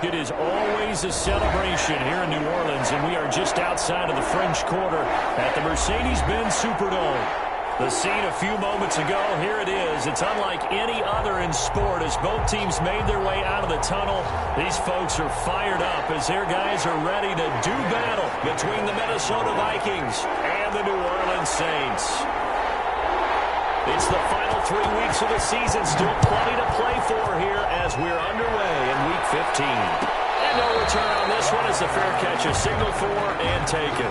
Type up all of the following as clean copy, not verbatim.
it is always a celebration here in New Orleans, and we are just outside of the French Quarter at the Mercedes-Benz Superdome. The scene a few moments ago, here it is. It's unlike any other in sport as both teams made their way out of the tunnel. These folks are fired up as their guys are ready to do battle between the Minnesota Vikings and the New Orleans Saints. It's the final 3 weeks of the season. Still plenty to play for here as we're underway in Week 15. And no return on this one as the fair catch is signaled for and taken.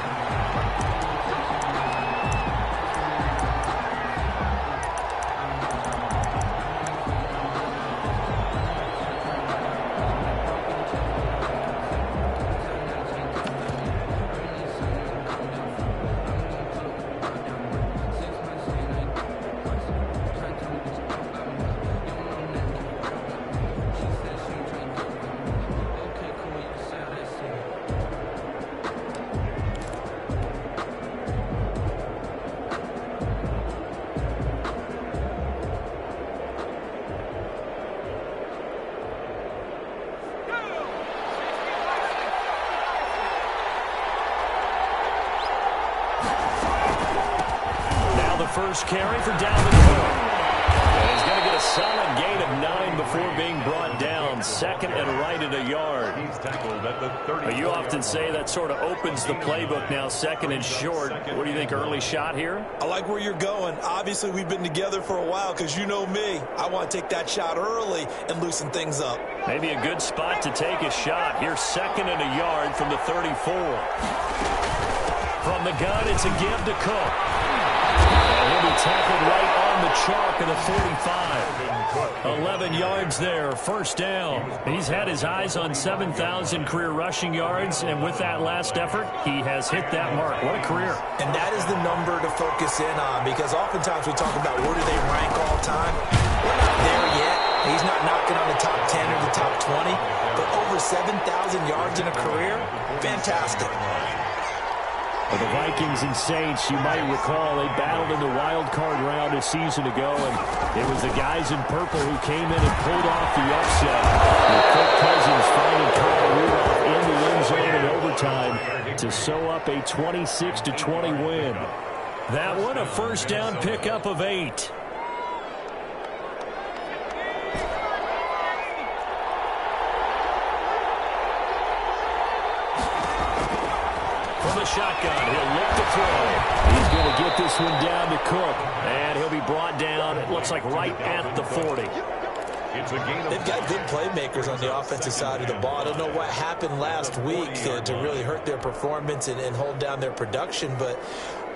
First carry for Dalvin Cook. And he's going to get a solid gain of 9 before being brought down. Second and right at a yard. He's tackled at the 30. You often say that sort of opens the playbook now, second and short. What do you think, early shot here? I like where you're going. Obviously, we've been together for a while because you know me. I want to take that shot early and loosen things up. Maybe a good spot to take a shot. Here's second and a yard from the 34. From the gun, it's a give to Cook. And he'll be tackled right on the chalk of the 45. 11 yards there, first down. He's had his eyes on 7,000 career rushing yards, and with that last effort, he has hit that mark. What a career. And that is the number to focus in on, because oftentimes we talk about where do they rank all time. We're not there yet. He's not knocking on the top 10 or the top 20, but over 7,000 yards in a career, fantastic. For the Vikings and Saints, you might recall they battled in the wild card round a season ago, and it was the guys in purple who came in and pulled off the upset. With Kirk Cousins finding Kyle Rudolph in the end zone in overtime to sew up a 26-20 win. That one, a first down pickup of 8. From the shotgun, he'll look to throw. He's going to get this one down to Cook, and he'll be brought down, it looks like, right at the 40. They've got good playmakers on the offensive side of the ball. I don't know what happened last week to really hurt their performance and hold down their production, but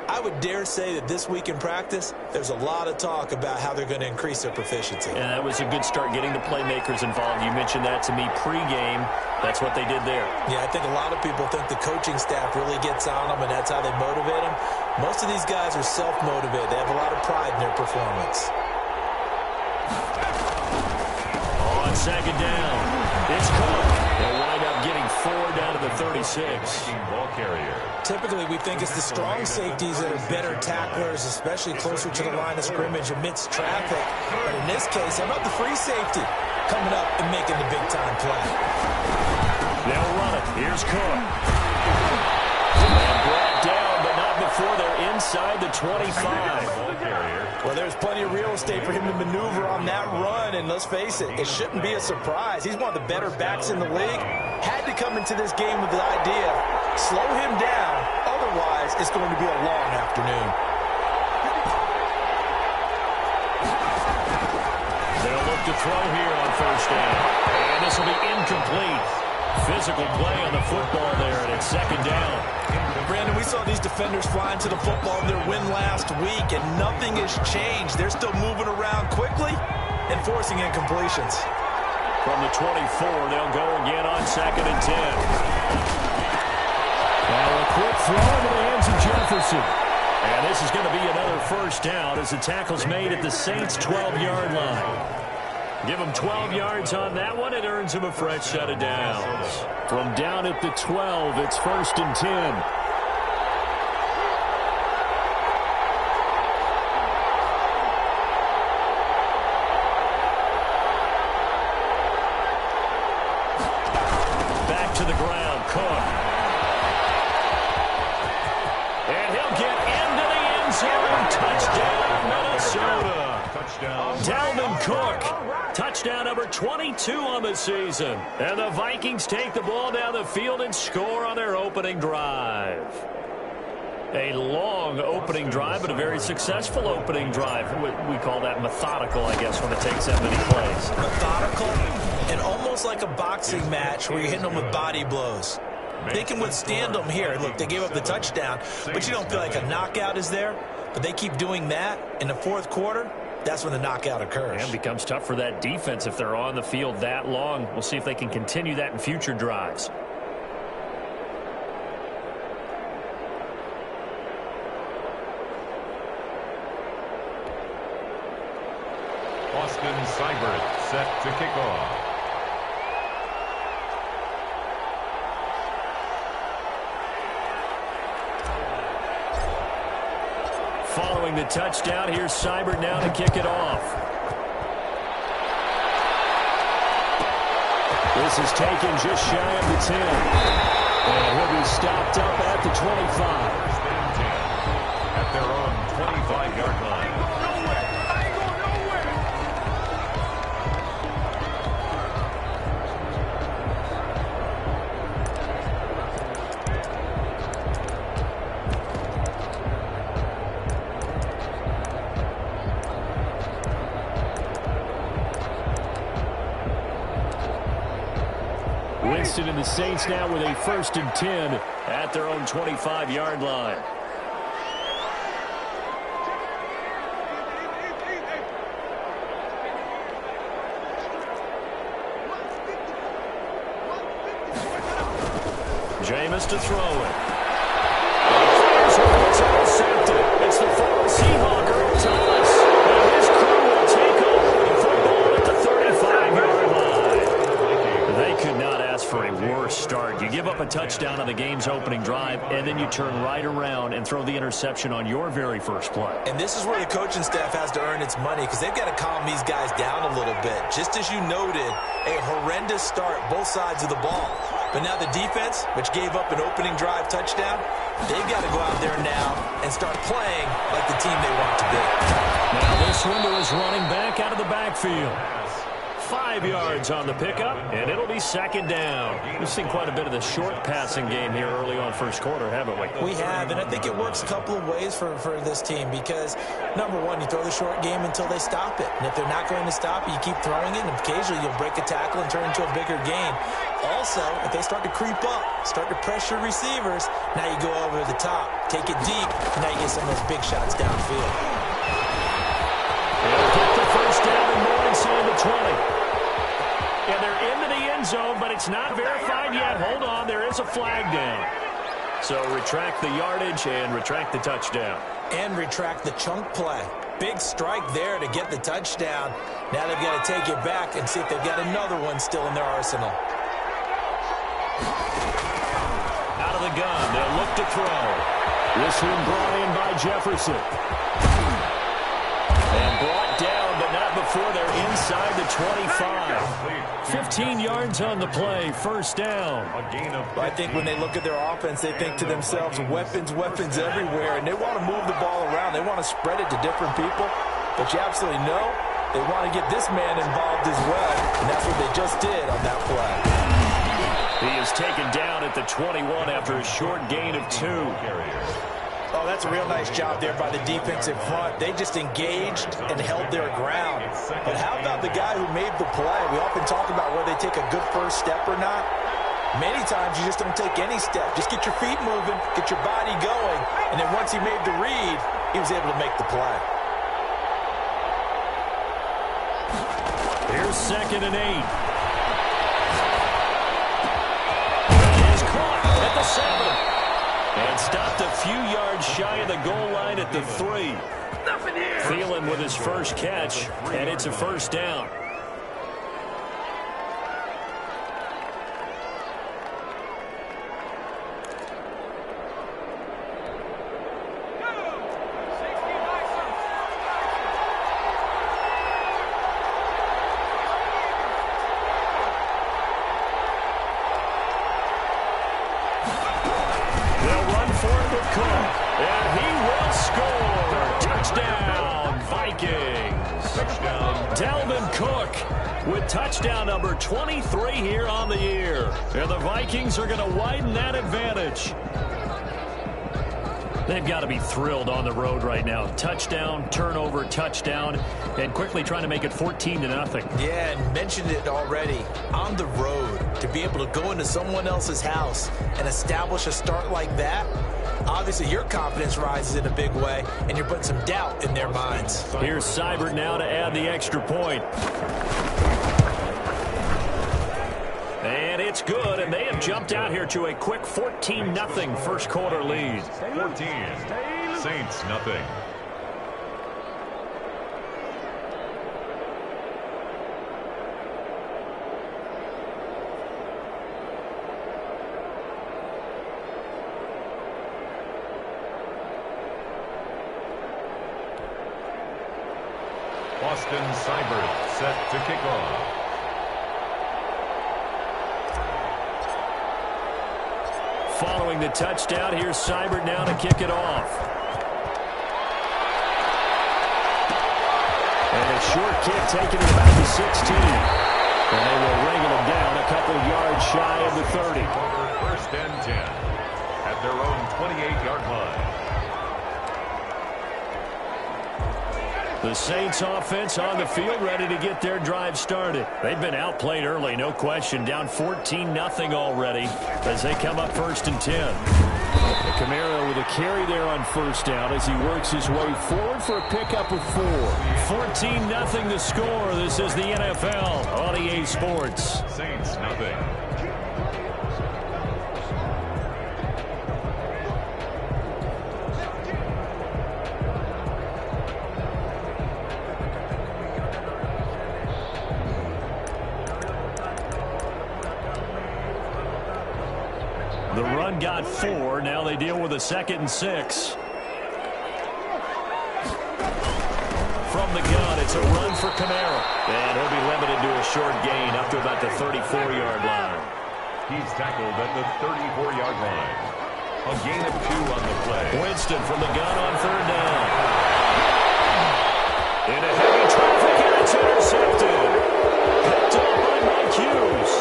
I would dare say that this week in practice, there's a lot of talk about how they're going to increase their proficiency. And that was a good start, getting the playmakers involved. You mentioned that to me pregame. That's what they did there. Yeah, I think a lot of people think the coaching staff really gets on them, and that's how they motivate them. Most of these guys are self-motivated. They have a lot of pride in their performance. On second down, it's Cook. They'll wind up getting 4 down to the 36. Ball carrier. Typically, we think it's the strong safeties that are better tacklers, especially closer to the line of scrimmage amidst traffic. But in this case, how about the free safety coming up and making the big-time play? They'll run it. Here's Cook. And brought down, but not before they're inside the 25. Well, there's plenty of real estate for him to maneuver on that run, and let's face it, it shouldn't be a surprise. He's one of the better backs in the league. Had to come into this game with the idea, slow him down, otherwise it's going to be a long afternoon. They'll look to throw here on first down, and this will be incomplete. Physical play on the football there, and it's second down. Brandon, we saw these defenders flying to the football in their win last week, and nothing has changed. They're still moving around quickly and forcing incompletions. From the 24, they'll go again on second and 10. Now a quick throw into the hands of Jefferson. And this is going to be another first down as the tackle's made at the Saints' 12-yard line. Give him 12 yards on that one. It earns him a fresh set of downs. From down at the 12, it's first and 10. to the ground. Cook. And he'll get into the end zone. Touchdown, Minnesota. Touchdown. Dalvin Cook. Touchdown number 22 on the season. And the Vikings take the ball down the field and score on their opening drive. A long opening drive, but a very successful opening drive. We call that methodical, I guess, when it takes that many plays. Methodical and almost like a boxing match where you're hitting them with body blows. They can withstand them here. Look, they gave up the touchdown, but you don't feel like a knockout is there. But they keep doing that in the fourth quarter. That's when the knockout occurs. And it becomes tough for that defense if they're on the field that long. We'll see if they can continue that in future drives. Austin Seibert set to kick off. Following the touchdown, here's Seibert now to kick it off. This is taken just shy of the 10. And he'll be stopped up at the 25. At their own 25-yard line. Winston and the Saints now with a 1st and 10 at their own 25-yard line. Jameis to throw it. It's intercepted. It's the former Seahawk, Earl Thomas. And his crew will take over the football at the 35-yard line. They could not ask for a worse start. You give up a touchdown on the game's opening drive, and then you turn right around and throw the interception on your very first play. And this is where the coaching staff has to earn its money because they've got to calm these guys down a little bit. Just as you noted, a horrendous start, both sides of the ball. But now the defense, which gave up an opening drive touchdown, they've got to go out there now and start playing like the team they want to be. Now this window is running back out of the backfield. 5 yards on the pickup, and it'll be 2nd down. We've seen quite a bit of the short passing game here early on first quarter, haven't we? We have, and I think it works a couple of ways for this team because, number one, you throw the short game until they stop it. And if they're not going to stop it, you keep throwing it, and occasionally you'll break a tackle and turn into a bigger gain. Also, if they start to creep up, start to pressure receivers, now you go over the top, take it deep, and now you get some of those big shots downfield. They'll get the 1st down and more inside the 20. And they're into the end zone, but it's not verified yet. Hold on, there is a flag down. So retract the yardage and retract the touchdown. And retract the chunk play. Big strike there to get the touchdown. Now they've got to take it back and see if they've got another one still in their arsenal. Out of the gun, they'll look to throw. This one brought in by Jefferson. And brought down, but not before they're inside the 25. 15 yards on the play, 1st down. I think when they look at their offense, they think to themselves, weapons, weapons everywhere, and they want to move the ball around. They want to spread it to different people, but you absolutely know they want to get this man involved as well, and that's what they just did on that play. He is taken down at the 21 after a short gain of 2. Oh, that's a real nice job there by the defensive front. They just engaged and held their ground. But how about the guy who made the play? We often talk about whether they take a good first step or not. Many times you just don't take any step. Just get your feet moving, get your body going, and then once he made the read, he was able to make the play. Here's 2nd and 8. At the 7. And stopped a few yards shy of the goal line at the 3. Thielen with his first catch, and it's a 1st down. for Cook. And he will score. Touchdown, Vikings. Touchdown. Dalvin Cook with touchdown number 23 here on the year. And the Vikings are going to widen that advantage. They've got to be thrilled on the road right now. Touchdown, turnover, touchdown, and quickly trying to make it 14-0. Yeah, and mentioned it already. On the road, to be able to go into someone else's house and establish a start like that, obviously your confidence rises in a big way, and you're putting some doubt in their minds. Here's Seibert now to add the extra point. And it's good, and they have jumped out here to a quick 14-0 first quarter lead. 14, Saints nothing. Austin Seibert set to kick off. Following the touchdown, here's Seibert now to kick it off. And a short kick taken at about the 16. And they will wrangle him down a couple yards shy of the 30. First and 10 at their own 28-yard line. The Saints offense on the field ready to get their drive started. They've been outplayed early, no question. Down 14-0 already as they come up first and 10. Kamara with a carry there on first down as he works his way forward for a pickup of 4. 14-0 the score. This is the NFL on EA Sports. Saints nothing. The run got 4. Now they deal with a 2nd and 6. From the gun, it's a run for Kamara. And he'll be limited to a short gain up to about the 34-yard line. He's tackled at the 34-yard line. A gain of 2 on the play. Winston from the gun on 3rd down. In a heavy traffic, and it's intercepted. Picked up by Mike Hughes.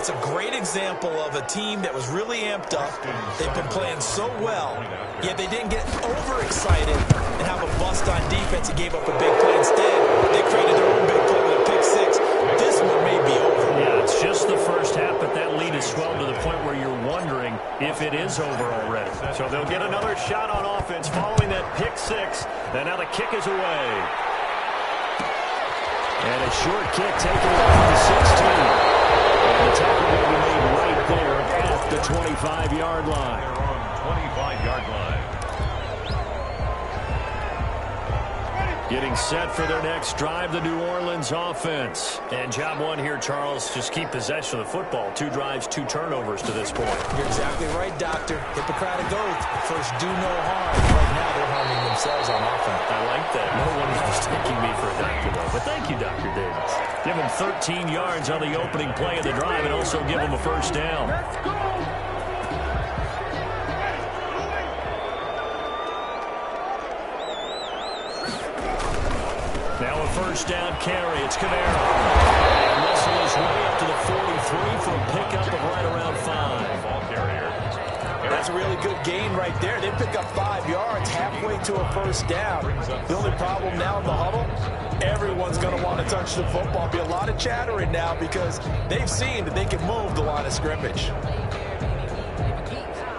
That's a great example of a team that was really amped up. They've been playing so well, yet they didn't get overexcited and have a bust on defense and gave up a big play. Instead, they created their own big play with a pick 6. This one may be over. Yeah, it's just the first half, but that lead has swelled to the point where you're wondering if it is over already. So they'll get another shot on offense following that pick 6, and now the kick is away. And a short kick taken off the 16. And the tackle will be made right there at the 25-yard line. They're on 25-yard line. Getting set for their next drive, the New Orleans offense. And job one here, Charles, just keep possession of the football. 2 drives, 2 turnovers to this point. You're exactly right, Doctor. Hippocratic oath. First, do no harm. Right now, they're harming themselves on offense. I like that. No one is mistaking me for a doctor, though. But thank you, Dr. Davis. Give him 13 yards on the opening play of the drive and also give him a first down. Now a first down carry. It's Kamara. And muscle his way up to the 43 for a pickup of right around 5. Ball carrier. That's a really good gain right there. They pick up 5 yards halfway to a first down. The only problem now in the huddle, everyone's going to want to touch the football. Be a lot of chattering now because they've seen that they can move the line of scrimmage.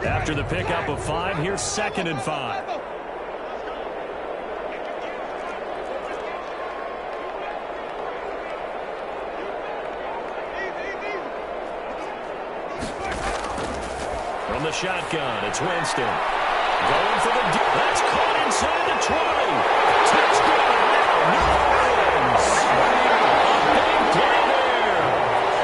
After the pickup of 5, here's 2nd and 5. From the shotgun, it's Winston. Going for the deep. That's caught inside the 20. Touchdown now, New Orleans. Big play there.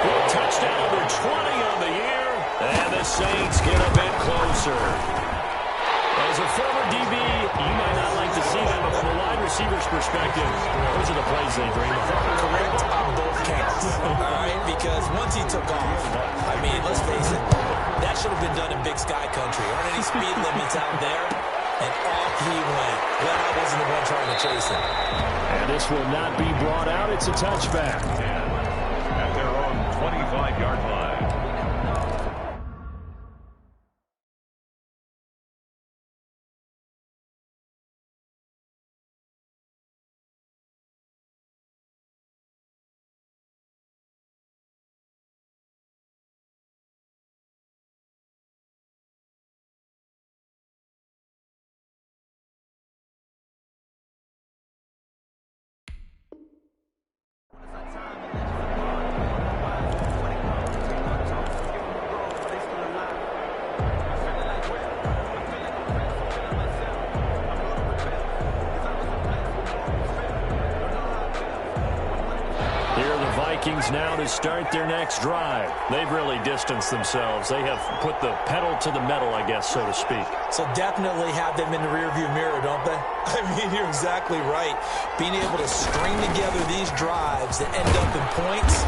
With touchdown number 20 on the year. And the Saints get a bit closer. As a former DB, you might not like to see that, but from a wide receiver receiver's perspective, those are the plays they dream of. Correct on both counts, all right? Because once he took off, I mean, let's face it, that should have been done in Big Sky Country. Aren't any speed limits out there? And off he went. Glad I wasn't the one trying to chase him. And this will not be brought out. It's a touchback. At their own 25-yard line. Vikings now to start their next drive. They've really distanced themselves. They have put the pedal to the metal, I guess, so to speak. So definitely have them in the rearview mirror, don't they? I mean, you're exactly right. Being able to string together these drives that end up in points,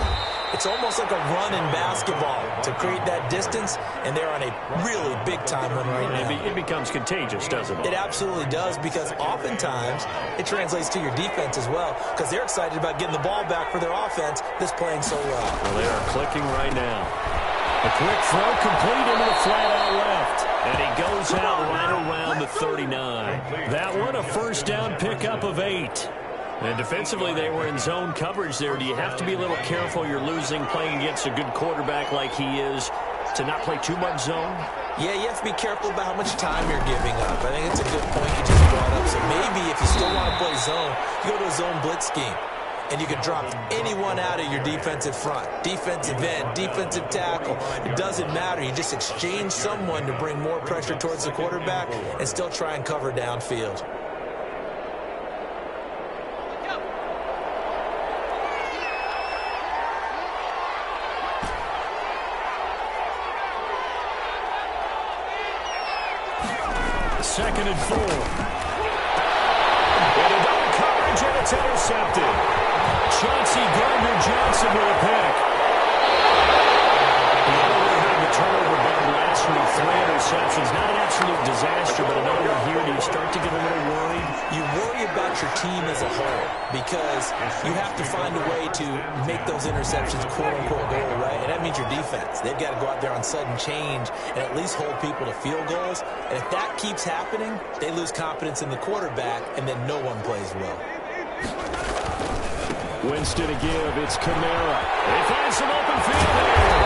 it's almost like a run in basketball to create that distance, and they're on a really big-time one right now. It becomes contagious, doesn't it? It absolutely does, because oftentimes it translates to your defense as well, because they're excited about getting the ball back for their offense that's playing so well. Well, they are clicking right now. A quick throw complete into the flat out left. And he goes out right around the 39. That one a first down pickup of 8. And defensively, they were in zone coverage there. Do you have to be a little careful? You're losing, playing against a good quarterback like he is, to not play too much zone? Yeah, you have to be careful about how much time you're giving up. I think it's a good point you just brought up. So maybe if you still want to play zone, you go to a zone blitz scheme. And you can drop anyone out of your defensive front. Defensive end, defensive tackle. It doesn't matter. You just exchange someone to bring more pressure towards the quarterback and still try and cover downfield. Second and 4. Into double coverage, and it's intercepted. Chauncey Gardner-Johnson with a pick. The turnover bug last week, 3 interceptions. Not an absolute disaster, but another one here. Do you start to get a little worried? You worry about your team as a whole because you have to find a way to make those interceptions quote-unquote goal, right? And that means your defense. They've got to go out there on sudden change and at least hold people to field goals. And if that keeps happening, they lose confidence in the quarterback, and then no one plays well. Winston to give. It's Kamara. They find some open field here.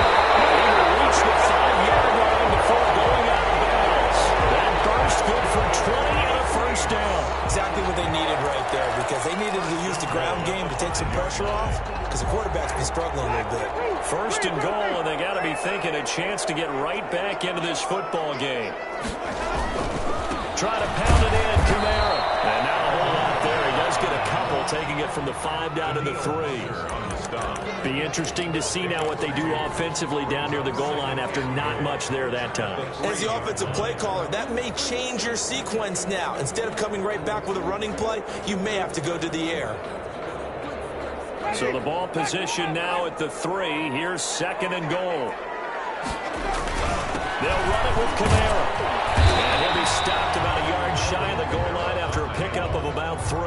They will reach the 5-yard line before going out of bounds. That burst good for 20 and a first down. Exactly what they needed right there, because they needed to use the ground game to take some pressure off, because the quarterback's been struggling a little bit. First and goal, and they got to be thinking a chance to get right back into this football game. Try to pound it in, Kamara. And now a whole lot there. He does get a couple, taking it from the 5 down to the 3. Be interesting to see now what they do offensively down near the goal line after not much there that time. As the offensive play caller, that may change your sequence now. Instead of coming right back with a running play, you may have to go to the air. So the ball position now at the 3. Here's second and goal. They'll run it with Kamara. And he'll be stopped about a yard shy of the goal line after a pickup of about 3.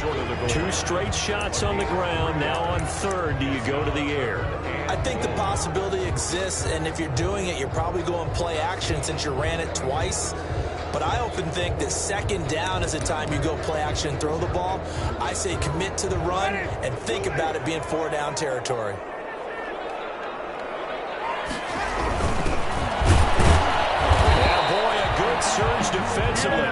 Short of the goal. 2 straight shots on the ground. Now on third, do you go to the air? I think the possibility exists, and if you're doing it, you're probably going play action since you ran it twice. But I often think that second down is the time you go play action and throw the ball. I say commit to the run and think about it being 4 down territory. Surge defensively.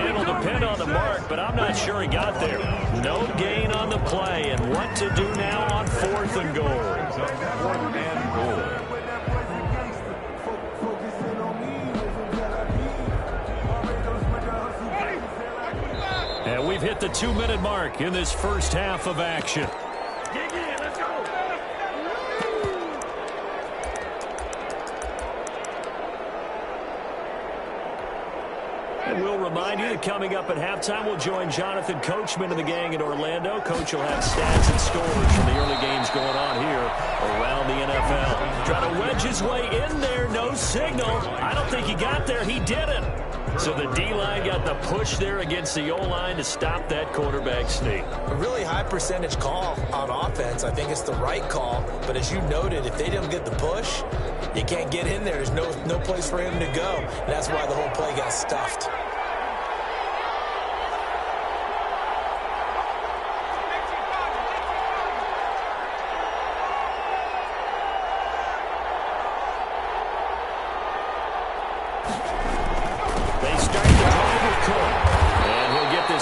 It'll depend on the mark, but I'm not sure he got there. No gain on the play, and what to do now on 4th and goal. 4th and goal. And we've hit the 2-minute mark in this first half of action. Let's go. And we'll remind remind you that coming up at halftime, we'll join Jonathan Coachman and the gang in Orlando. Coach will have stats and scores from the early games going on here around the NFL. Trying to wedge his way in there, no signal. I don't think he got there. He didn't. So the D-line got the push there against the O-line to stop that quarterback sneak. A really high percentage call on offense. I think it's the right call. But as you noted, if they don't get the push, you can't get in there. There's no place for him to go. And that's why the whole play got stuffed.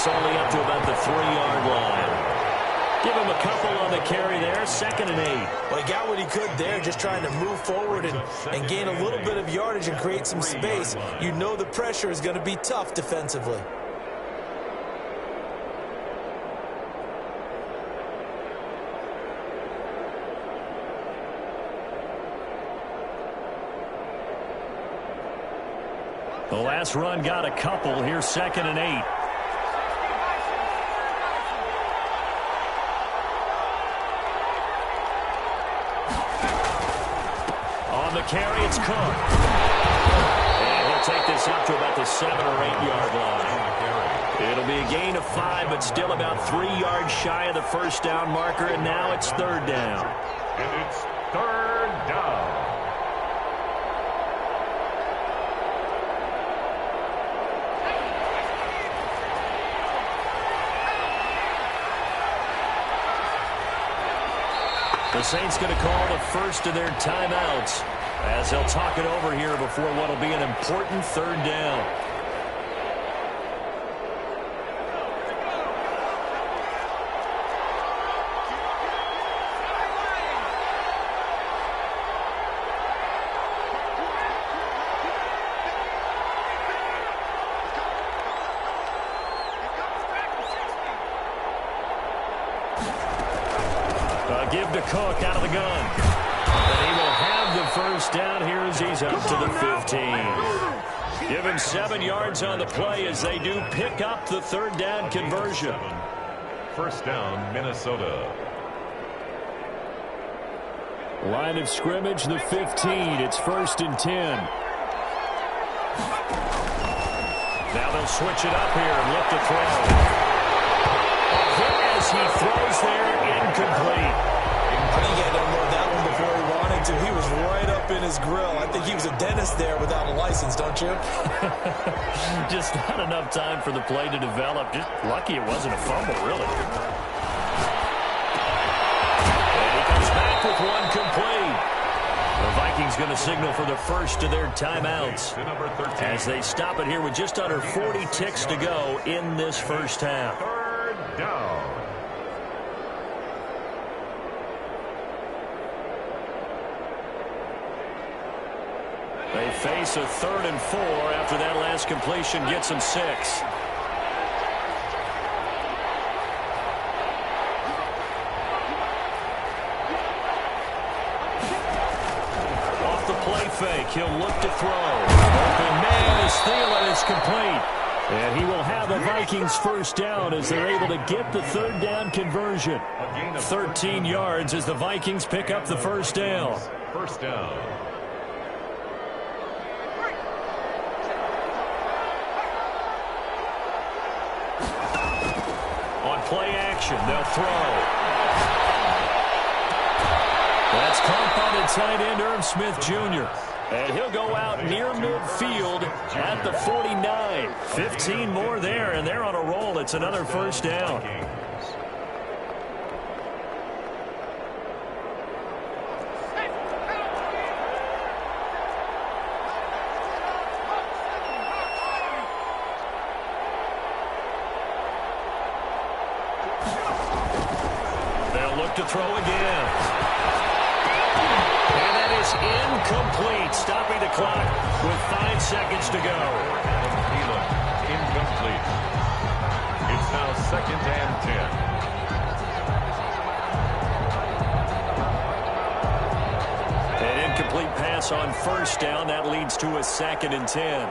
Only up to about the 3-yard line. Give him a couple on the carry there, 2nd and 8. Well, he got what he could there, just trying to move forward and gain a little bit of yardage and create some space. You know the pressure is going to be tough defensively. The last run got a couple. Here's 2nd and 8. Carry, it's Cook. And he'll take this up to about the 7- or 8-yard line. It'll be a gain of 5, but still about 3 yards shy of the first down marker, and now it's 3rd down. And it's 3rd down. The Saints going to call the first of their timeouts as they'll talk it over here before what will be an important 3rd down. Give to Cook out of the gun. And he will have the first down here as he's up to the 15. Give him 7 yards on the play as they do pick up the 3rd down conversion. 1st down, Minnesota. Line of scrimmage, the 15. It's 1st and 10. Now they'll switch it up here and look to throw. As he throws there, incomplete. I think he had to unload that one before he wanted to. He was right up in his grill. I think he was a dentist there without a license, don't you? Just not enough time for the play to develop. Just lucky it wasn't a fumble, really. And he comes back with one complete. The Vikings going to signal for the first of their timeouts as they stop it here with just under 40 ticks to go in this first half. 3rd down. They face a 3rd and 4 after that last completion gets them 6. Off the play fake, he'll look to throw. Open man is Thielen, it's complete. And he will have the Vikings first down as they're able to get the 3rd down conversion. 13 yards as the Vikings pick up the first down. 1st down. Play action, they'll throw. That's caught by the tight end, Irv Smith Jr. And he'll go out near midfield at the 49. 15 more there, and they're on a roll. It's another first down. To throw again. And that is incomplete, stopping the clock with 5 seconds to go. Incomplete. It's now 2nd and 10. An incomplete pass on first down. That leads to a 2nd and 10.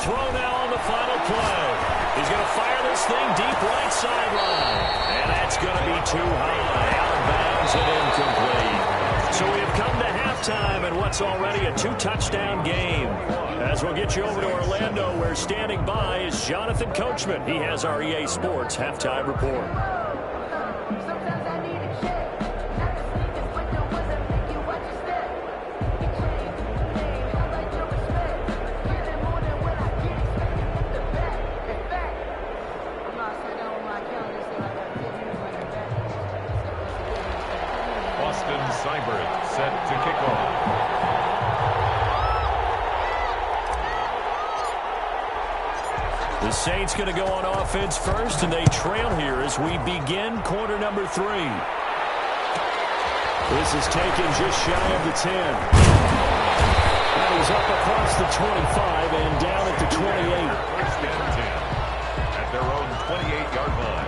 throw now on the final play. He's going to fire this thing deep right sideline. And that's going to be too high. Out of bounds and incomplete. So we have come to halftime in what's already a 2-touchdown game. As we'll get you over to Orlando, where standing by is Jonathan Coachman. He has our EA Sports halftime report. Set to kick off. The Saints going to go on offense first, and they trail here as we begin quarter number 3. This is taken just shy of the 10. And he's up across the 25 and down at the 28. First and 10 at their own 28-yard line.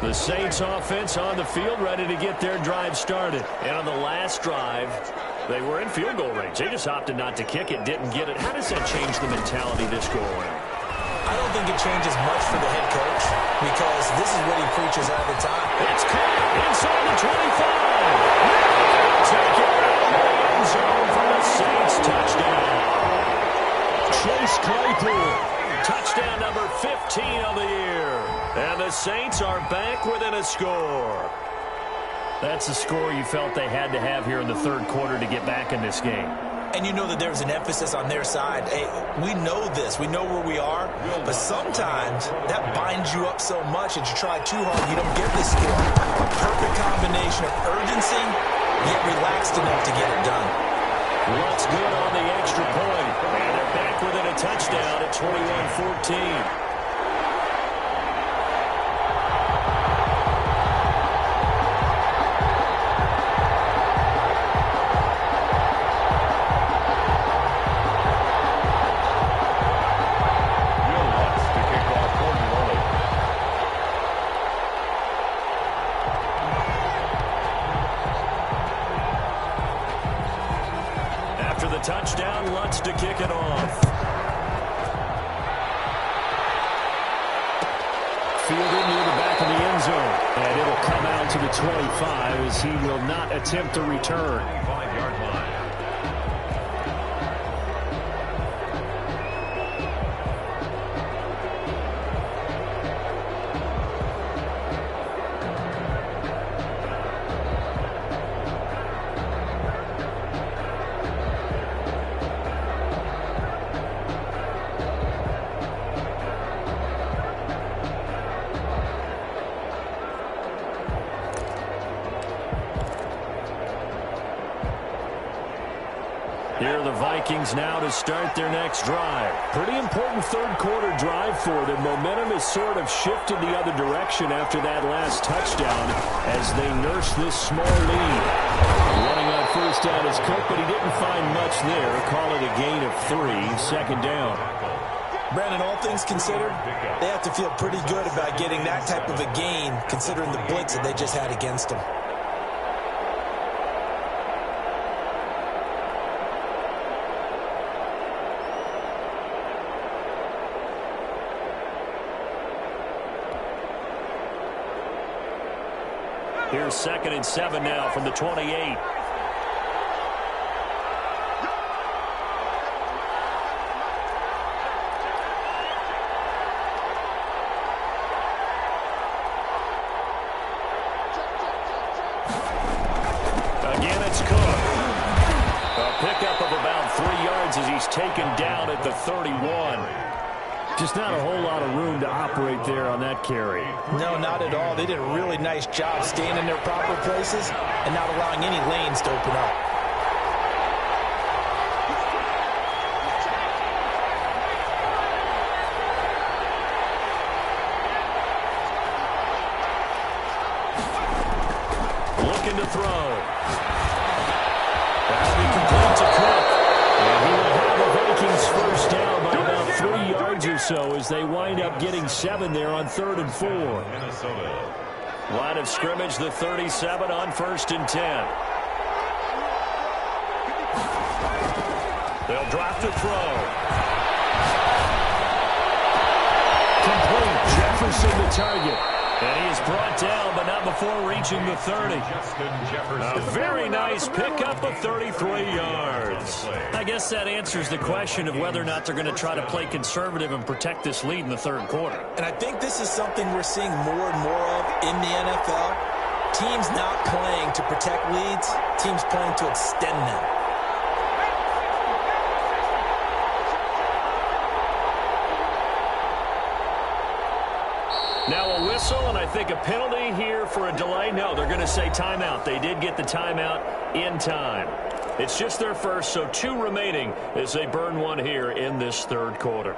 The Saints offense on the field, ready to get their drive started. And on the last drive, they were in field goal range. They just opted not to kick it, didn't get it. How does that change the mentality this go around? I don't think it changes much for the head coach because this is what he preaches all the time. It's caught inside the 25. Take it out of the end zone for the Saints touchdown. Chase Claypool, touchdown number 15 of the year. And the Saints are back within a score. That's the score you felt they had to have here in the third quarter to get back in this game. And you know that there's an emphasis on their side. Hey, we know this. We know where we are. But sometimes that binds you up so much that you try too hard, you don't get the score. A perfect combination of urgency, yet relaxed enough to get it done. What's good on the extra point. And they're back within a touchdown at 21-14. Touchdown, Lutz to kick it off. Fielded near the back of the end zone. And it'll come out to the 25 as he will not attempt to return. 5-yard line. Here are the Vikings now to start their next drive. Pretty important third quarter drive for them. Momentum has sort of shifted the other direction after that last touchdown as they nurse this small lead. Running on first down is Cook, but he didn't find much there. Call it a gain of 3, second down. Brandon, all things considered, they have to feel pretty good about getting that type of a gain considering the blitz that they just had against them. Here's 2nd and 7 now from the 28. Again, it's Cook. A pickup of about 3 yards as he's taken down at the 31. Just not a whole lot of room to operate there on that carry. No, not at all. They did a really nice job staying in their proper places and not allowing any lanes to open up. Looking to throw. That'll be complete to Cook. And he will have the Vikings' first or so as they wind up getting 7 there on 3rd and 4. Minnesota. Line of scrimmage, the 37 on 1st and 10. They'll drop to throw. Complete. Jefferson the target. And he is brought down, but not before reaching the 30. A very nice pickup of 33 yards. I guess that answers the question of whether or not they're going to try to play conservative and protect this lead in the 3rd quarter. And I think this is something we're seeing more and more of in the NFL. Teams not playing to protect leads, teams playing to extend them. Now a whistle, and I think a penalty here for a delay. No, they're going to say timeout. They did get the timeout in time. It's just their first, so 2 remaining as they burn one here in this 3rd quarter.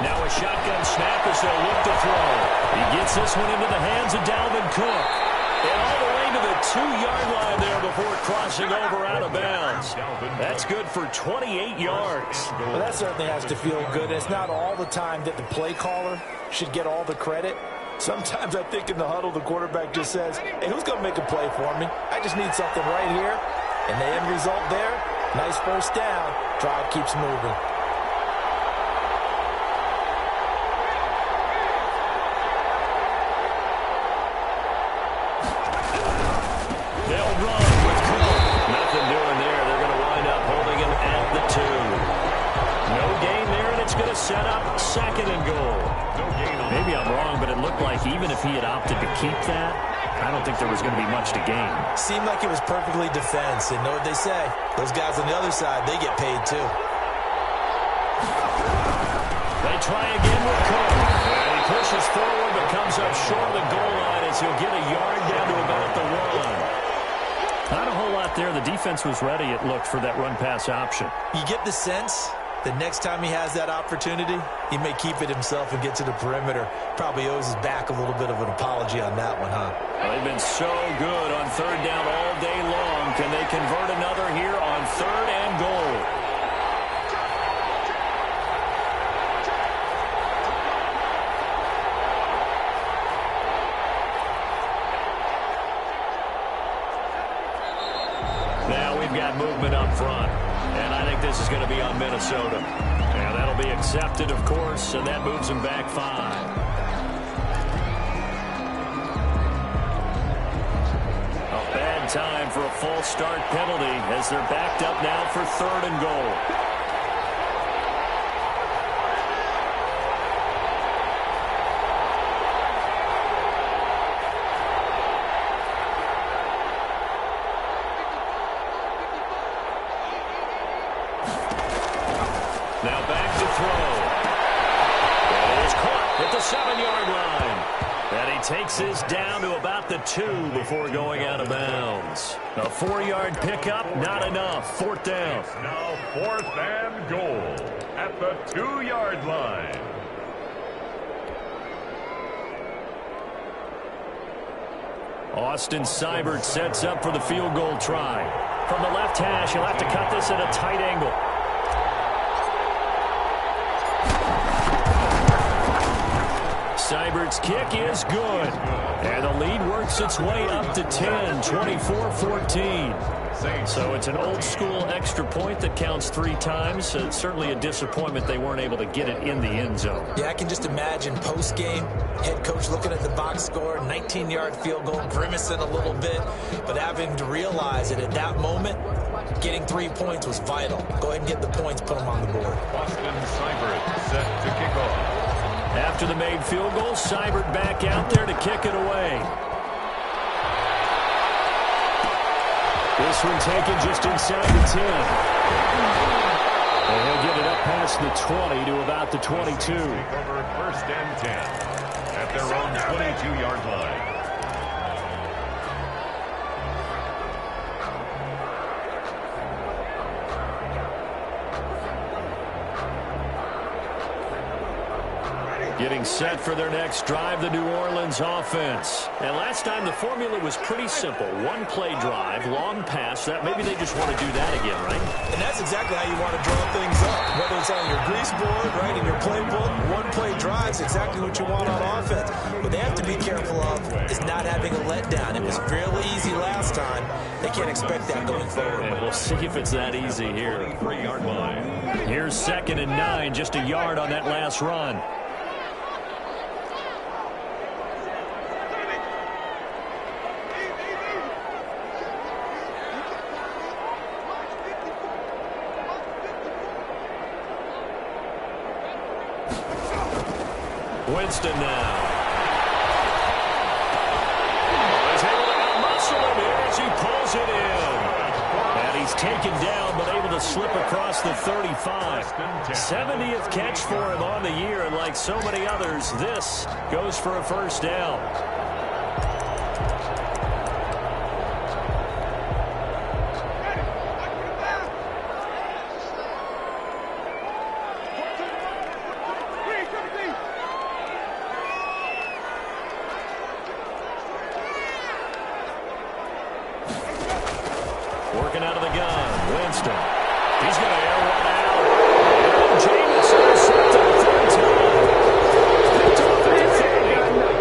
Now a shotgun snap as they'll look to throw. He gets this one into the hands of Dalvin Cook. And all the way to the 2-yard line there before crossing over out of bounds. That's good for 28 yards. Well, that certainly has to feel good. It's not all the time that the play caller should get all the credit. Sometimes I think in the huddle, the quarterback just says, hey, who's going to make a play for me? I just need something right here. And the end result there, nice first down. Drive keeps moving. Set up 2nd and goal. Maybe I'm wrong, but it looked like even if he had opted to keep that, I don't think there was going to be much to gain. Seemed like it was perfectly defense. And know what they say? Those guys on the other side, they get paid too. They try again with Cook. And he pushes forward but comes up short of the goal line as he'll get a yard down to about the 1. Not a whole lot there. The defense was ready, it looked, for that run-pass option. You get the sense the next time he has that opportunity, he may keep it himself and get to the perimeter. Probably owes his back a little bit of an apology on that one, huh? Well, they've been so good on 3rd down all day long. Can they convert another here on 3rd and goal? Now we've got movement up front. And I think this is going to be on Minnesota. And that'll be accepted, of course, and that moves them back 5. A bad time for a false start penalty as they're backed up now for 3rd and goal. Now back to throw. And it is caught at the 7-yard line. And he takes this down to about the 2 before going out of bounds. A 4-yard pickup, not enough. 4th down. It's now 4th and goal at the 2-yard line. Austin Seibert sets up for the field goal try. From the left hash, he'll have to cut this at a tight angle. Seibert's kick is good. And the lead works its way up to 10, 24-14. So it's an old-school extra point that counts 3 times. It's certainly a disappointment they weren't able to get it in the end zone. Yeah, I can just imagine post-game, head coach looking at the box score, 19-yard field goal, grimacing a little bit, but having to realize that at that moment, getting 3 points was vital. Go ahead and get the points, put them on the board. Austin Seibert set to kick off. After the made field goal, Seibert back out there to kick it away. This one taken just inside the 10. And he'll get it up past the 20 to about the 22. Take over 1st and 10 at their own 22-yard line. Getting set for their next drive, the New Orleans offense. And last time the formula was pretty simple. One play drive, long pass. That maybe they just want to do that again, right? And that's exactly how you want to draw things up. Whether it's on your grease board, right, in your playbook, one play drive is exactly what you want on offense. What they have to be careful of is not having a letdown. It was fairly easy last time. They can't expect that going forward. And we'll see if it's that easy here. 3-yard line. Here's 2nd and 9, just a yard on that last run. Winston now. He's able to out-muscle him here as he pulls it in. And he's taken down, but able to slip across the 35. 70th catch for him on the year, and like so many others, this goes for a first down. Working out of the gun, Winston. He's going to air one out. Jameson sent to the 13. Picked off at 30.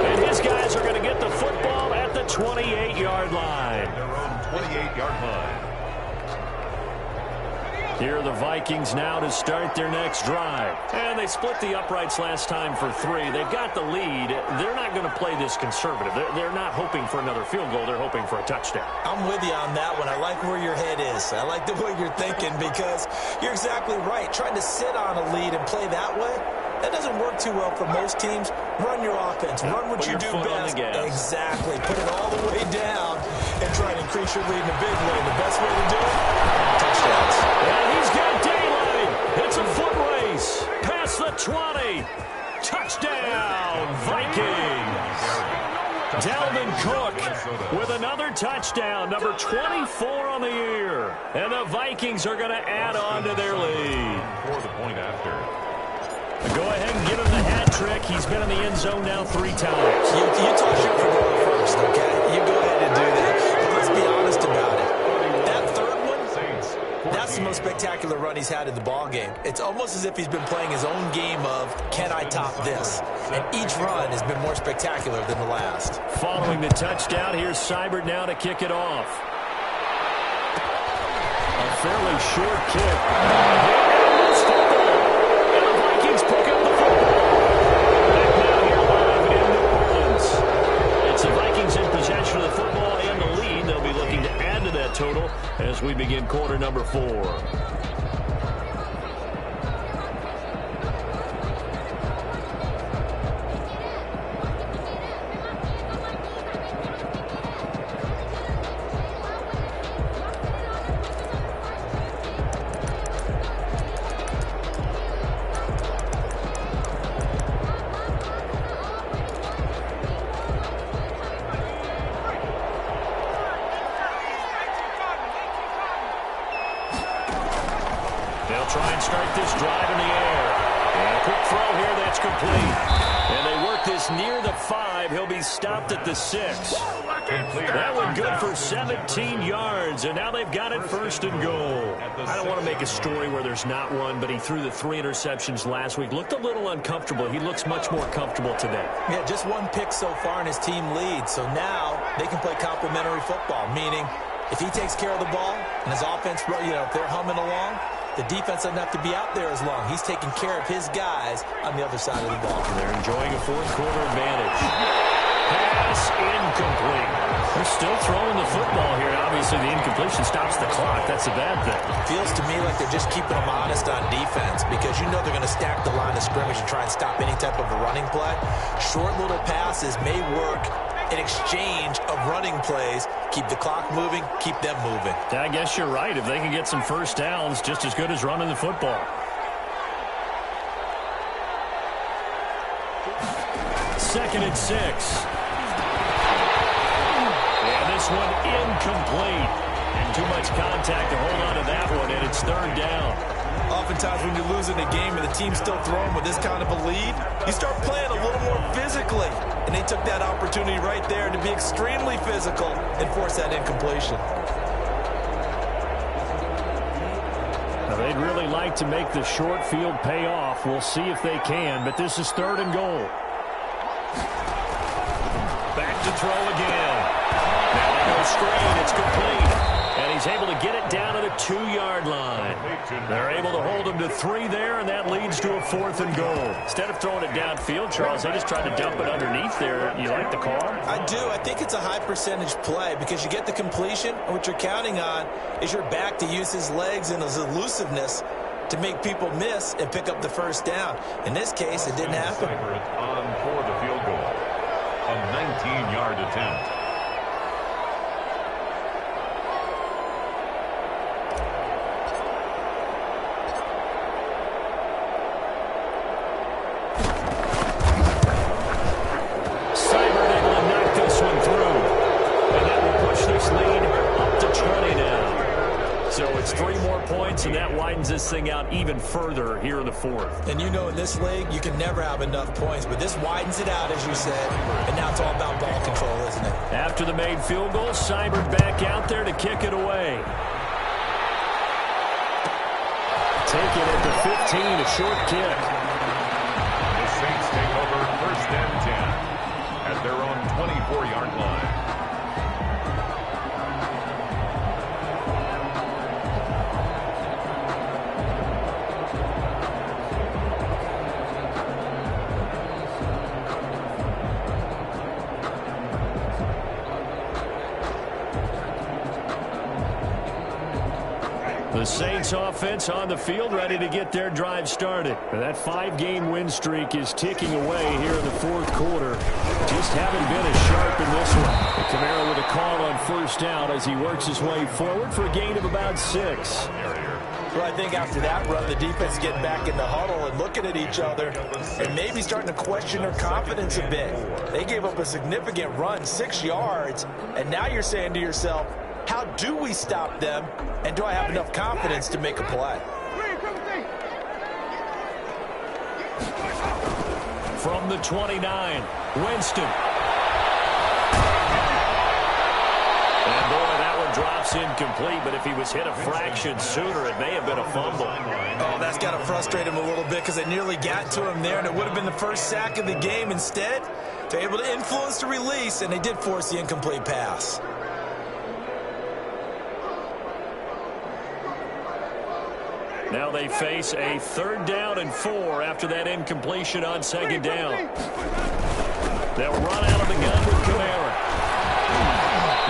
And his guys are going to get the football at the 28-yard line. Their own 28-yard line. Here are the Vikings now to start their next drive. And they split the uprights last time for 3. They've got the lead. They're not going to play this conservative. They're not hoping for another field goal. They're hoping for a touchdown. I'm with you on that one. I like where your head is. I like the way you're thinking because you're exactly right. Trying to sit on a lead and play that way, that doesn't work too well for most teams. Run your offense. Run what you do best. Exactly. Put it all the way down and try and increase your lead in a big way. The best way to do it, touchdowns. And he's got daylight. It's a foot race. Past the 20. Touchdown, Vikings. Dalvin Cook with another touchdown, number 24 on the year. And the Vikings are going to add on to their lead. For the point after. Go ahead and give him the hat trick. He's been in the end zone now 3 times. You toss your football first, okay? You go ahead and do that. But let's be honest about it. That third one, that's the most spectacular run he's had in the ball game. It's almost as if he's been playing his own game of, can I top this? And each run has been more spectacular than the last. Following the touchdown, here's Seibert now to kick it off. A fairly short kick. And the Vikings pick up the football. Back now here live in New Orleans. It's the Vikings in possession of the football and the lead. They'll be looking to add to that total as we begin quarter number 4. They'll try and start this drive in the air. And a quick throw here that's complete. And they work this near the 5. He'll be stopped at the 6. That one good for 17 yards. And now they've got it 1st and goal. I don't want to make a story where there's not one, but he threw the 3 interceptions last week. Looked a little uncomfortable. He looks much more comfortable today. Yeah, just one pick so far and his team leads. So now they can play complementary football, meaning if he takes care of the ball and his offense, if they're humming along, the defense doesn't have to be out there as long. He's taking care of his guys on the other side of the ball. They're enjoying a 4th quarter advantage. Pass incomplete. They're still throwing the football here. Obviously, the incompletion stops the clock. That's a bad thing. Feels to me like they're just keeping them honest on defense because you know they're going to stack the line of scrimmage and try and stop any type of a running play. Short little passes may work in exchange of running plays. Keep the clock moving, keep them moving. I guess you're right. If they can get some first downs, just as good as running the football. Second and 6. And this one incomplete. And too much contact to hold on to that one, and it's 3rd down. Oftentimes when you're losing a game and the team's still throwing with this kind of a lead, you start playing a little more physically. And they took that opportunity right there to be extremely physical and force that incompletion. Now, they'd really like to make the short field pay off. We'll see if they can, but this is 3rd and goal. Back to throw again. Now they go screen. It's complete. And he's able to get it down to the 2-yard line. They're able to hold him to 3 there, and that leads to a 4th and goal. Instead of throwing it downfield, Charles, they just tried to dump it underneath there. You like the call? I do. I think it's a high percentage play because you get the completion, and what you're counting on is your back to use his legs and his elusiveness to make people miss and pick up the first down. In this case, it didn't happen. On for the field goal. A 19-yard attempt. And that widens this thing out even further here in the 4th. And you know in this league, you can never have enough points, but this widens it out, as you said, and now it's all about ball control, isn't it? After the made field goal, Seibert back out there to kick it away. Take it at the 15, a short kick. The Saints take over 1st and 10 at their own 24-yard line. The Saints offense on the field ready to get their drive started. That 5-game win streak is ticking away here in the 4th quarter. Just haven't been as sharp in this one. And Kamara with a call on 1st down as he works his way forward for a gain of about 6. Well, I think after that run, the defense getting back in the huddle and looking at each other and maybe starting to question their confidence a bit. They gave up a significant run, 6 yards, and now you're saying to yourself, how do we stop them, and do I have enough confidence to make a play? From the 29, Winston. And boy, that one drops incomplete, but if he was hit a fraction sooner, it may have been a fumble. Oh, that's got to frustrate him a little bit because they nearly got to him there, and it would have been the first sack of the game. Instead, they're able to influence the release, and they did force the incomplete pass. Now they face a 3rd down and 4 after that incompletion on 2nd down. They'll run out of the gun with Kamara.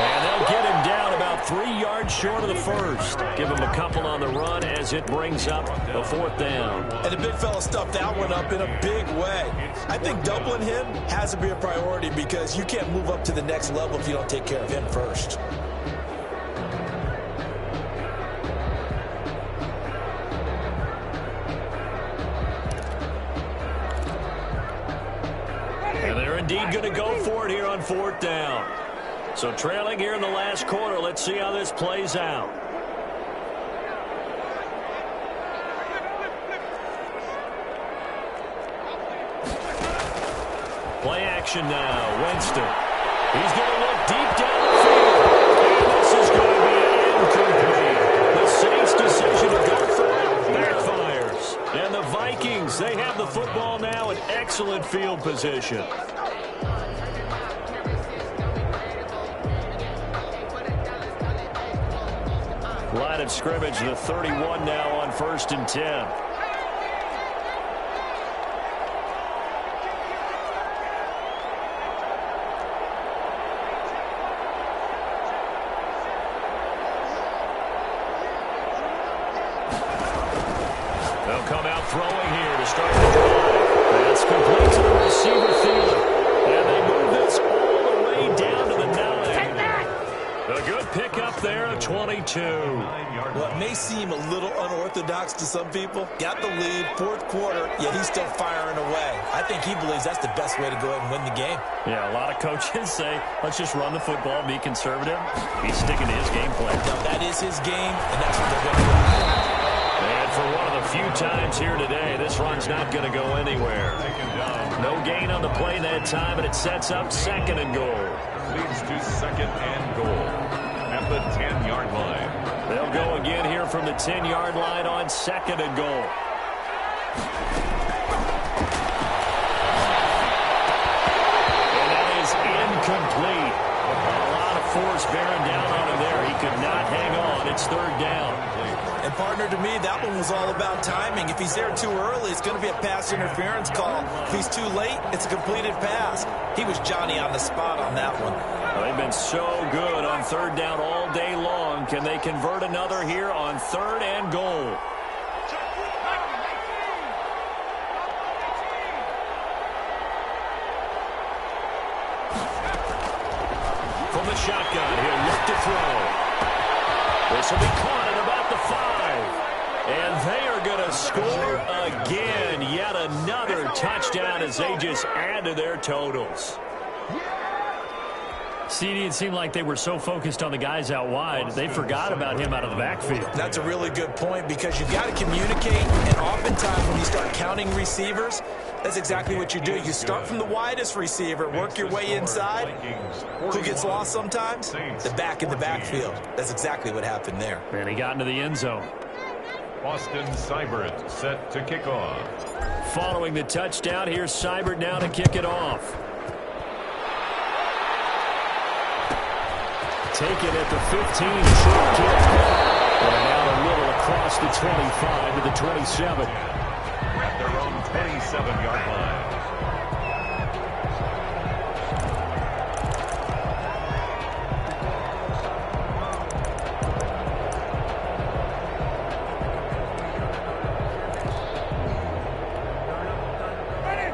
And they'll get him down about 3 yards short of the 1st. Give him a couple on the run as it brings up a 4th down. And the big fella stuffed that one up in a big way. I think doubling him has to be a priority because you can't move up to the next level if you don't take care of him first. Indeed going to go for it here on 4th down. So trailing here in the last quarter. Let's see how this plays out. Play action now. Winston. He's going to look deep down the field. And this is going to be incomplete. The Saints' decision to go for it backfires. And the Vikings, they have the football now in excellent field position. Line of scrimmage, the 31 now on 1st and 10. They'll come out throwing here to start the drive. That's complete to the receiver field. And they move this all the way down to the 9. A good pickup there at 22. Well, it may seem a little unorthodox to some people. Got the lead, 4th quarter, yet he's still firing away. I think he believes that's the best way to go ahead and win the game. Yeah, a lot of coaches say, let's just run the football, be conservative. He's sticking to his game plan. No, that is his game, and that's what they're going to do. And for one of the few times here today. This run's not going to go anywhere. No gain on the play that time, and it sets up 2nd and goal. Leads to 2nd and goal at the 10-yard line. They'll go again here from the 10-yard line on 2nd and goal. And that is incomplete. A lot of force bearing down on him there. He could not hang on. It's 3rd down. And, partner, to me, that one was all about timing. If he's there too early, it's going to be a pass interference call. If he's too late, it's a completed pass. He was Johnny on the spot on that one. Well, they've been so good on 3rd down all day long. Can they convert another here on 3rd and goal? From the shotgun, he'll look to throw. This will be caught at about the 5. And they are going to score again. Yet another touchdown as they just add to their totals. CD, it seemed like they were so focused on the guys out wide, they forgot about him out of the backfield. That's a really good point because you've got to communicate, and oftentimes when you start counting receivers, that's exactly what you do. You start from the widest receiver, work your way inside. Who gets lost sometimes? The back in the backfield. That's exactly what happened there. And he got into the end zone. Austin Seibert set to kick off. Following the touchdown, here's Seibert now to kick it off. Take it at the 15, short kick. And out a little across the 25 to the 27. At their own 27-yard line.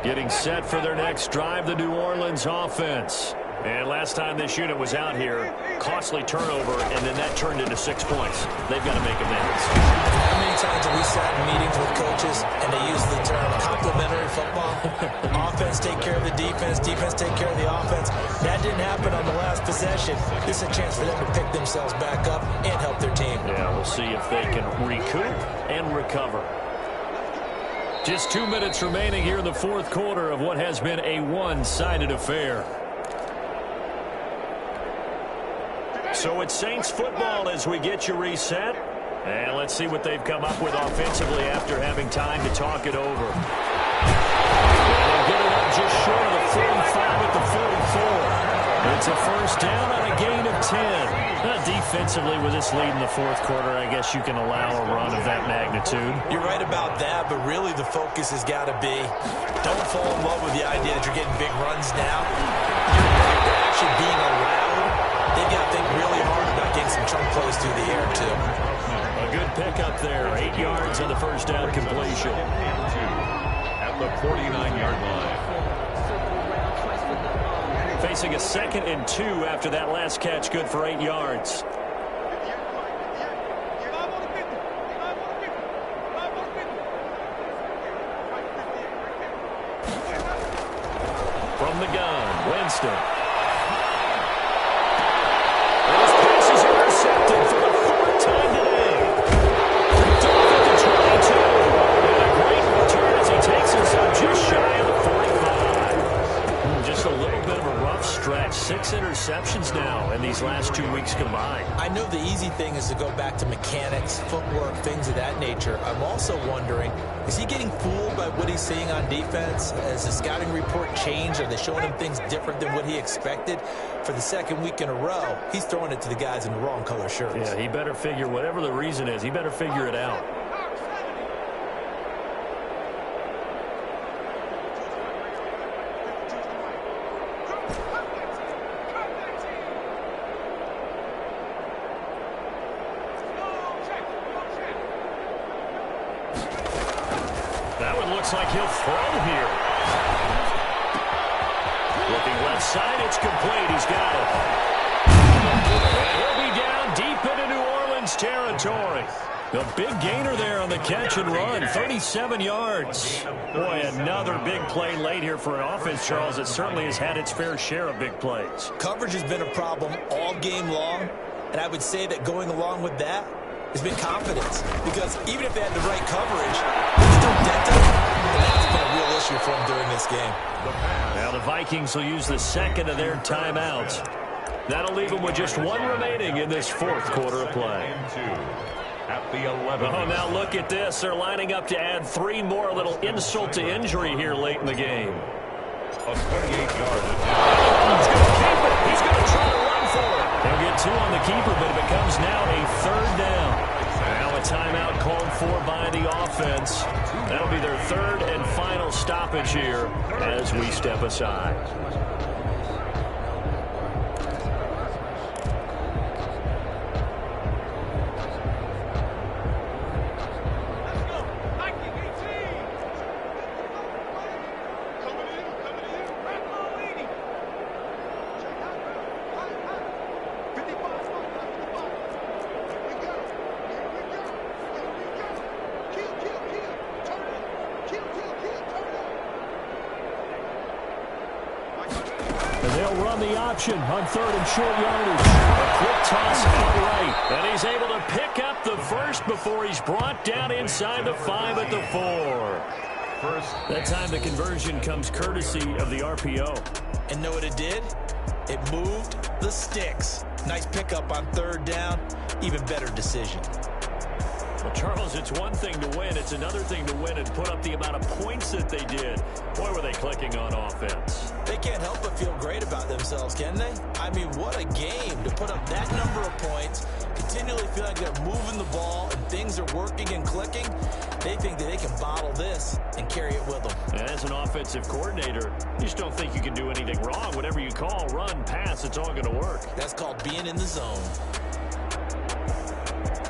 Getting set for their next drive, the New Orleans offense. And last time this unit was out here, costly turnover, and then that turned into 6 points. They've got to make amends. How many times have we sat in meetings with coaches and they use the term complementary football? Offense take care of the defense, defense take care of the offense. That didn't happen on the last possession. This is a chance for them to pick themselves back up and help their team. Yeah, we'll see if they can recoup and recover. Just 2 minutes remaining here in the 4th quarter of what has been a one-sided affair. So it's Saints football as we get you reset. And let's see what they've come up with offensively after having time to talk it over. And they get it up just short of the 45 at the 44. It's a 1st down on a gain of 10. Defensively, with this lead in the 4th quarter, I guess you can allow a run of that magnitude. You're right about that, but really the focus has got to be don't fall in love with the idea that you're getting big runs now. You're actually being allowed. They've got to think really hard about getting some chunk plays through the air, too. A good pickup there. 8 yards on the 1st down completion. At the 49-yard line. Facing a 2nd and 2 after that last catch, good for 8 yards. From the gun, Winston. Those passes intercepted for the 4th time today. Deep at the 22. And a great return as he takes us up just shy of the 45. Just a little bit of a rough stretch. 6 interceptions now in these last 2 weeks combined. I know the easy thing is to go back to mechanics, footwork, things of that nature. I'm also wondering, is he getting fooled by what he's seeing on defense? Has the scouting report changed? Are they showing him things different than what he expected? For the 2nd week in a row, he's throwing it to the guys in the wrong color shirts. Yeah, he better figure, whatever the reason is, he better figure it out. That one looks like he'll throw here. Looking left side, it's complete. He's got it. And he'll be down deep into New Orleans territory. The big gainer there on the catch and run, 37 yards. Boy, another big play late here for an offense, Charles, that certainly has had its fair share of big plays. Coverage has been a problem all game long, and I would say that going along with that, has been confidence. Because even if they had the right coverage, they still dent them. And that's been a real issue for them during this game. Now the Vikings will use the second of their timeouts. That'll leave them with just one remaining in this fourth quarter of play. At the 11. Oh, now look at this. They're lining up to add 3 more, a little insult to injury here late in the game. A 28-yard He's going to keep it. He's going to try to run for it. They'll get 2 on the keeper, but it becomes now a 3rd down. Now a timeout called for by the offense. That'll be their 3rd and final stoppage here as we step aside. They'll run the option on 3rd and short yardage. A quick toss outright. And he's able to pick up the first before he's brought down inside the 5 at the 4. That time the conversion comes courtesy of the RPO. And know what it did? It moved the sticks. Nice pickup on 3rd down. Even better decision. Well, Charles, it's one thing to win. It's another thing to win and put up the amount of points that they did. Boy, were they clicking on offense. They can't help but feel great about themselves, can they? I mean, what a game to put up that number of points, continually feel like they're moving the ball and things are working and clicking. They think that they can bottle this and carry it with them. And as an offensive coordinator, you just don't think you can do anything wrong. Whatever you call, run, pass, it's all going to work. That's called being in the zone.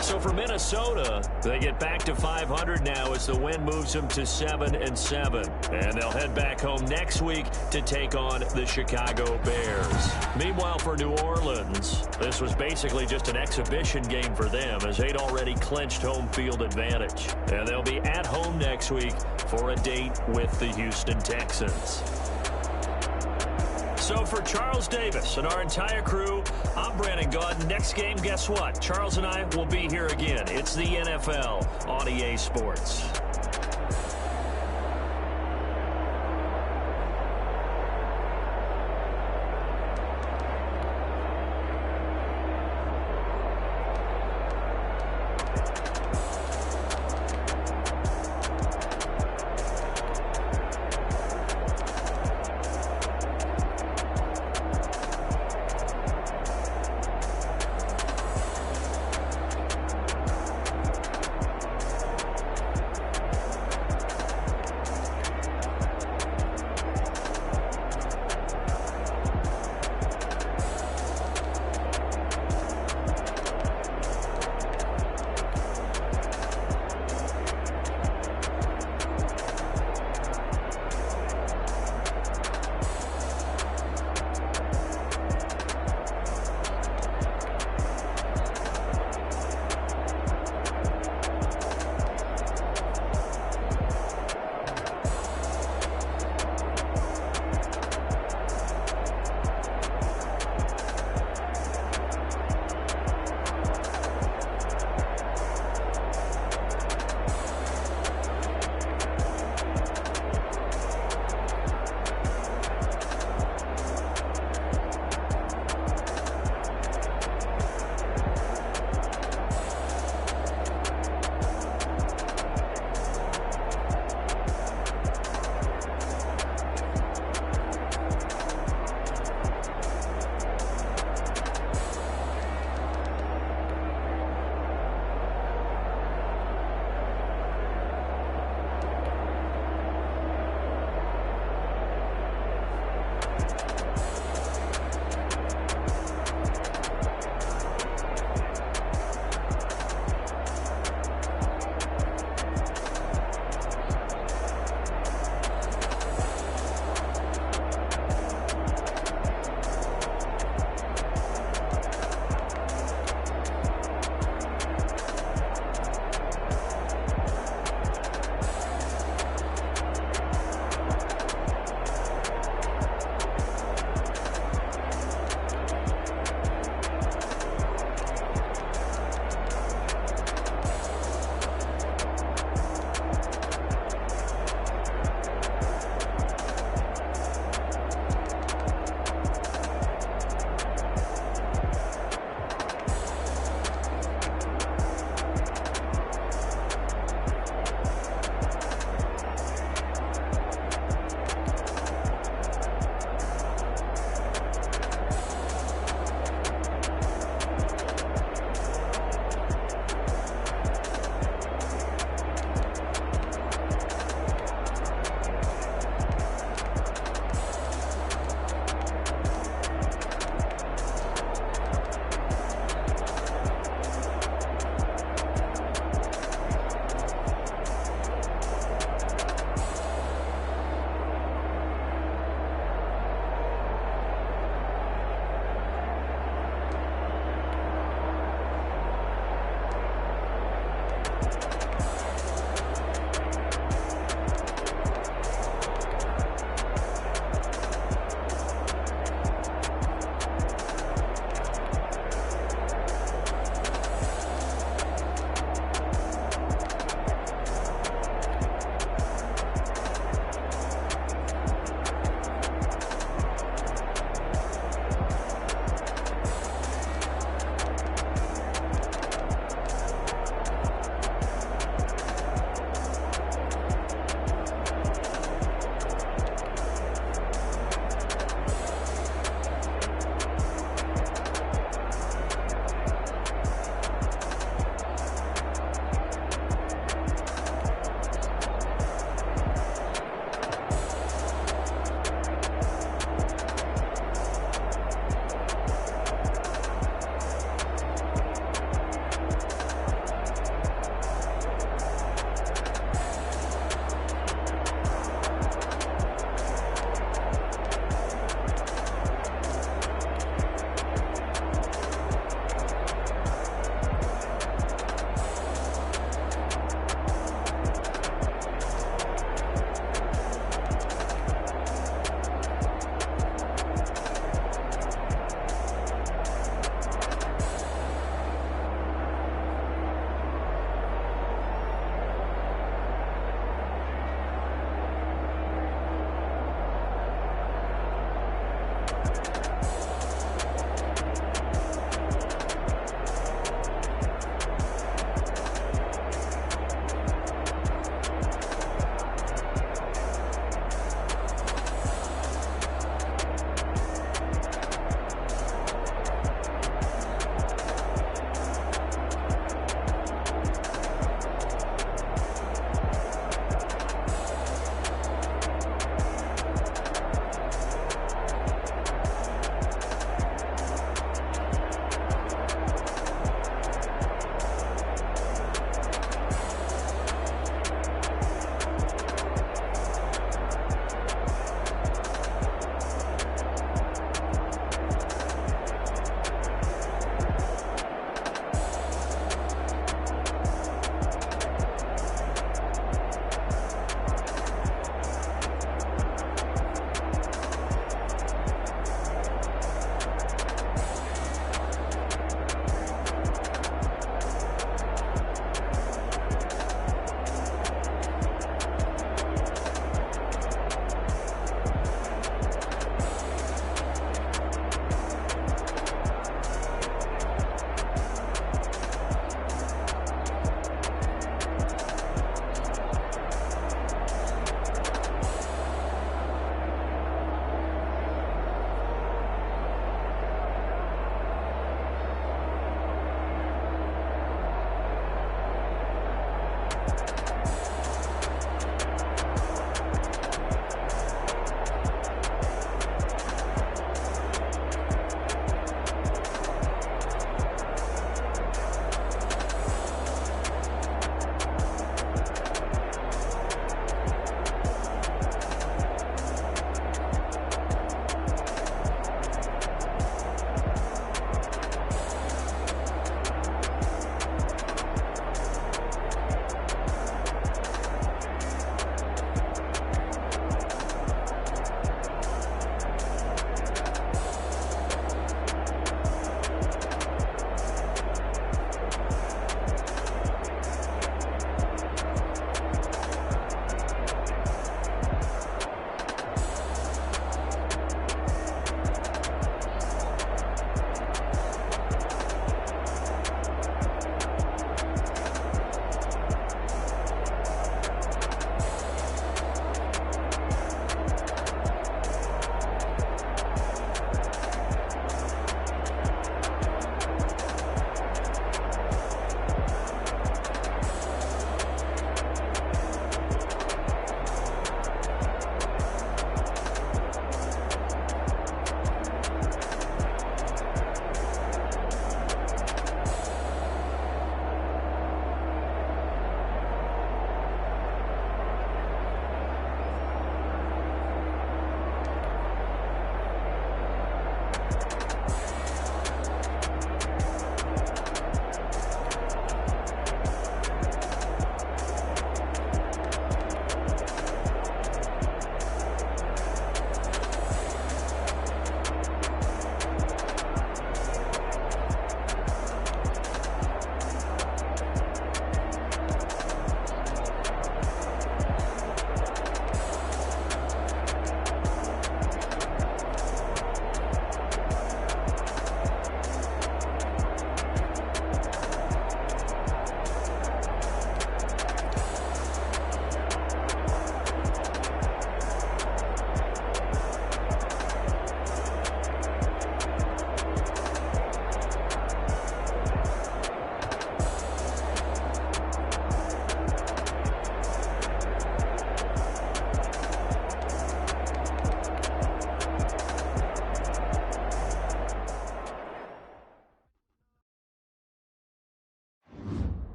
So for Minnesota, they get back to 500 now as the win moves them to 7-7. And they'll head back home next week to take on the Chicago Bears. Meanwhile, for New Orleans, this was basically just an exhibition game for them as they'd already clinched home field advantage. And they'll be at home next week for a date with the Houston Texans. So for Charles Davis and our entire crew, I'm Brandon Gaudin. Next game, guess what? Charles and I will be here again. It's the NFL on EA Sports.